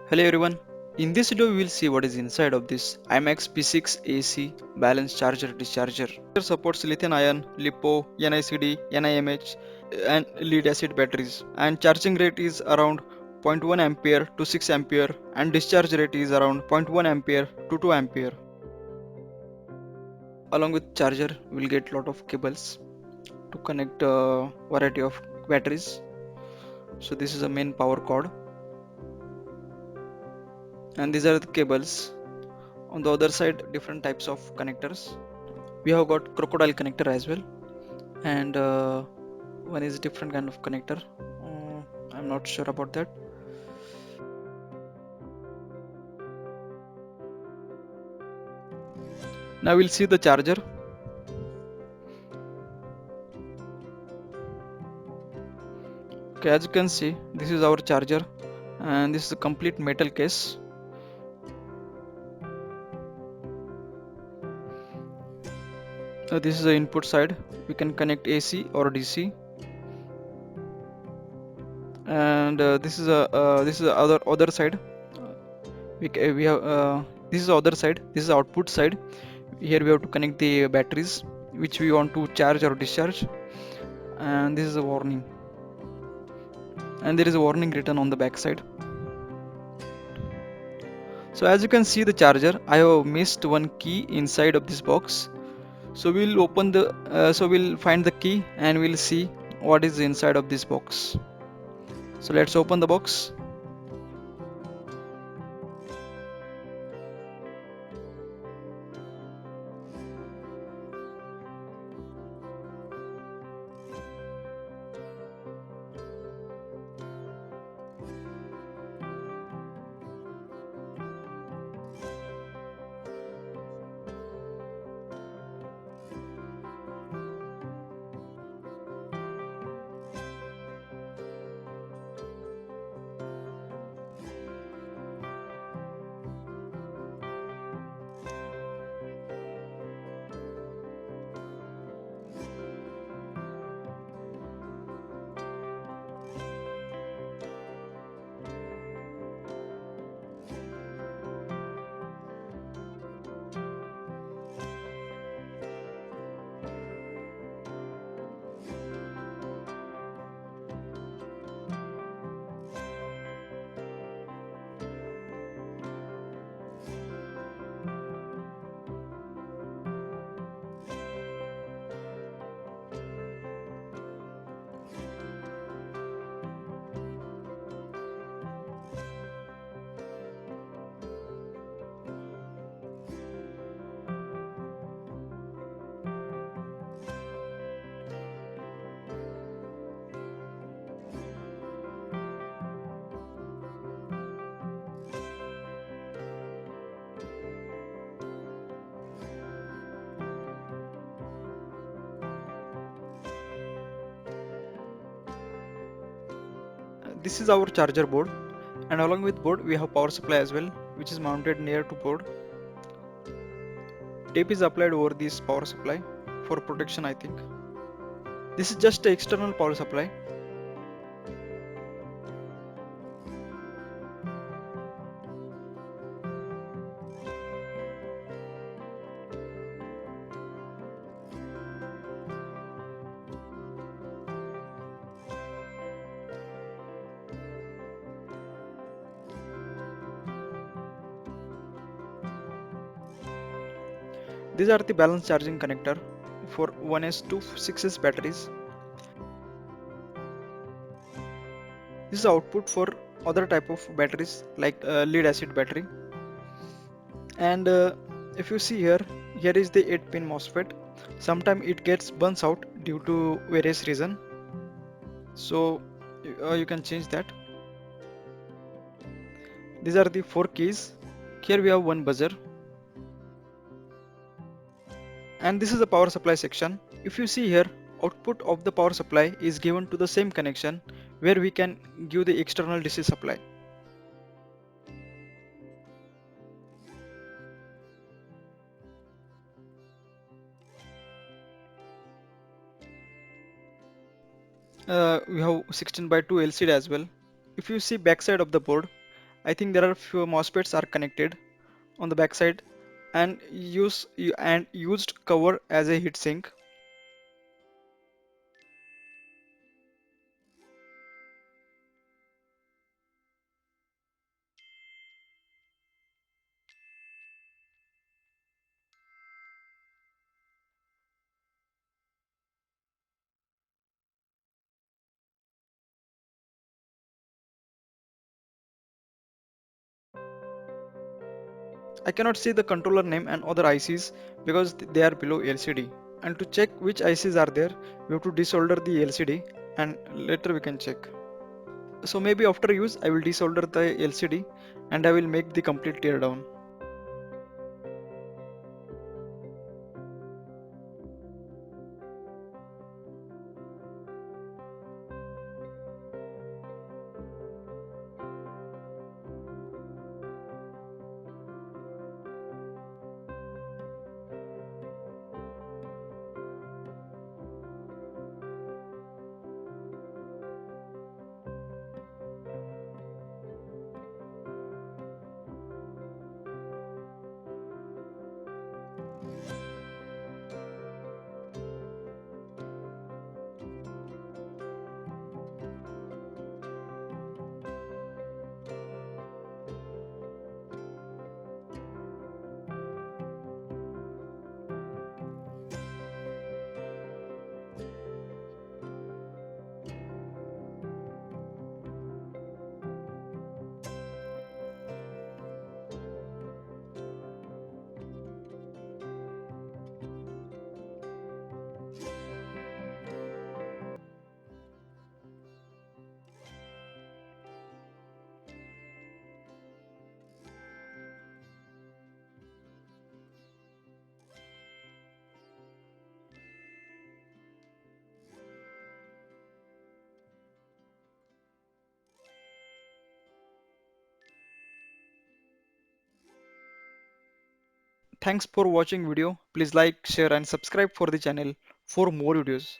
Hello everyone, in this video we will see what is inside of this iMAX B6AC balance charger discharger. It supports lithium ion, Lipo, NICD, NIMH and lead acid batteries, and charging rate is around 0.1 ampere to 6 ampere and discharge rate is around 0.1 ampere to 2 ampere. Along with charger we will get lot of cables to connect a variety of batteries. So this is a main power cord and these are the cables. On the other side different types of connectors. We have got crocodile connector as well, and one is different kind of connector. I'm not sure about that. Now we'll see the charger. Okay, as you can see this is our charger and this is a complete metal case. This is the input side. We can connect AC or DC, and this is the other side. We have this is the other side. This is the output side. Here we have to connect the batteries which we want to charge or discharge, and this is a warning, and there is a warning written on the back side. So as you can see the charger, I have missed one key inside of this box. So we'll open the so we'll find the key and we'll see what is inside of this box. So let's open the box. This is our charger board, and along with board we have power supply as well, which is mounted near to board. Tape is applied over this power supply for protection, I think. This is just the external power supply. These are the balance charging connector for 1S to 6S batteries. This is output for other type of batteries like lead acid battery. And if you see here, here is the 8-pin MOSFET. Sometimes it gets burns out due to various reason. So you can change that. These are the 4 keys. Here we have one buzzer. And this is the power supply section. If you see here, output of the power supply is given to the same connection where we can give the external DC supply. We have 16 by 2 LCD as well. If you see backside of the board, I think there are few MOSFETs are connected on the back side and used cover as a heat sink. I cannot see the controller name and other ICs because they are below LCD. And to check which ICs are there, we have to desolder the LCD and later we can check. So maybe after use, I will desolder the LCD and I will make the complete teardown. Thanks for watching video. Please like, share and subscribe for the channel for more videos.